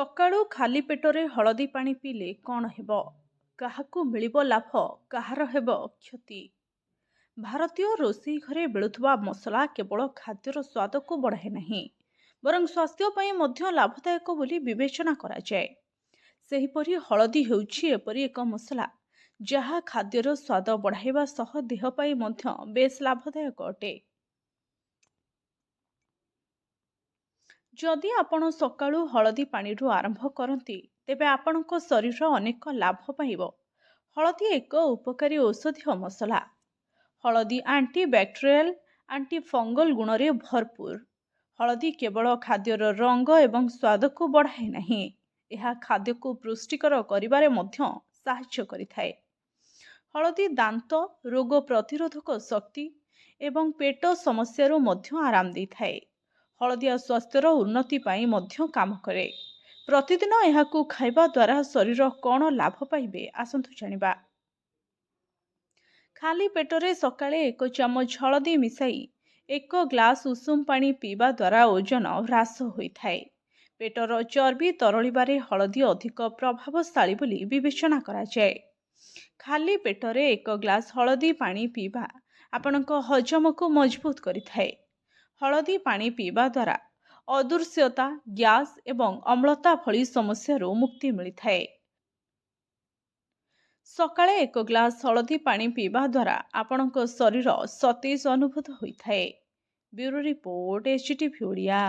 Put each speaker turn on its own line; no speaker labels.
ସକାଳୁ ଖାଲି ପେଟରେ ହଳଦୀ ପାଣି ପିଇଲେ କ'ଣ ହେବ? କାହାକୁ ମିଳିବ ଲାଭ, କାହାର ହେବ କ୍ଷତି? ଭାରତୀୟ ରୋଷେଇ ଘରେ ମିଳୁଥିବା ମସଲା କେବଳ ଖାଦ୍ୟର ସ୍ୱାଦକୁ ବଢ଼ାଏ ନାହିଁ, ବରଂ ସ୍ୱାସ୍ଥ୍ୟ ପାଇଁ ମଧ୍ୟ ଲାଭଦାୟକ ବୋଲି ବିବେଚନା କରାଯାଏ। ସେହିପରି ହଳଦୀ ହେଉଛି ଏପରି ଏକ ମସଲା ଯାହା ଖାଦ୍ୟର ସ୍ୱାଦ ବଢ଼ାଇବା ସହ ଦେହ ପାଇଁ ମଧ୍ୟ ବେଶ୍ ଲାଭଦାୟକ ଅଟେ। ଯଦି ଆପଣ ସକାଳୁ ହଳଦୀ ପାଣିରୁ ଆରମ୍ଭ କରନ୍ତି, ତେବେ ଆପଣଙ୍କ ଶରୀର ଅନେକ ଲାଭ ପାଇବ। ହଳଦୀ ଏକ ଉପକାରୀ ଔଷଧୀୟ ମସଲା। ହଳଦୀ ଆଣ୍ଟିବ୍ୟାକ୍ଟେରିଆଲ, ଆଣ୍ଟିଫଙ୍ଗଲ ଗୁଣରେ ଭରପୁର। ହଳଦୀ କେବଳ ଖାଦ୍ୟର ରଙ୍ଗ ଏବଂ ସ୍ୱାଦକୁ ବଢ଼ାଏ ନାହିଁ, ଏହା ଖାଦ୍ୟକୁ ପୁଷ୍ଟିକର କରିବାରେ ମଧ୍ୟ ସାହାଯ୍ୟ କରିଥାଏ। ହଳଦୀ ଦାନ୍ତ, ରୋଗ ପ୍ରତିରୋଧକ ଶକ୍ତି ଏବଂ ପେଟ ସମସ୍ୟାରୁ ମଧ୍ୟ ଆରାମ ଦେଇଥାଏ। ହଳଦିଆ ସ୍ୱାସ୍ଥ୍ୟର ଉନ୍ନତି ପାଇଁ ମଧ୍ୟ କାମ କରେ। ପ୍ରତିଦିନ ଏହାକୁ ଖାଇବା ଦ୍ୱାରା ଶରୀର କ'ଣ ଲାଭ ପାଇବେ ଆସନ୍ତୁ ଜାଣିବା। ଖାଲି ପେଟରେ ସକାଳେ 1 ଚାମଚ ହଳଦୀ ମିଶାଇ 1 ଗ୍ଲାସ ଉଷୁମ ପାଣି ପିଇବା ଦ୍ୱାରା ଓଜନ ହ୍ରାସ ହୋଇଥାଏ। ପେଟର ଚର୍ବି ତରଳିବାରେ ହଳଦୀ ଅଧିକ ପ୍ରଭାବଶାଳୀ ବୋଲି ବିବେଚନା କରାଯାଏ। ଖାଲି ପେଟରେ 1 ଗ୍ଲାସ ହଳଦୀ ପାଣି ପିଇବା ଆପଣଙ୍କ ହଜମକୁ ମଜବୁତ କରିଥାଏ। ହଳଦୀ ପାଣି ପିଇବା ଦ୍ୱାରା ଅଦୃଶ୍ୟତା, ଗ୍ୟାସ୍ ଏବଂ ଅମ୍ଳତା ଭଳି ସମସ୍ୟାରୁ ମୁକ୍ତି ମିଳିଥାଏ। ସକାଳେ 1 ଗ୍ଲାସ ହଳଦୀ ପାଣି ପିଇବା ଦ୍ୱାରା ଆପଣଙ୍କ ଶରୀର ସତେଜ ଅନୁଭୂତ ହୋଇଥାଏ। Bureau report, HTV Odia.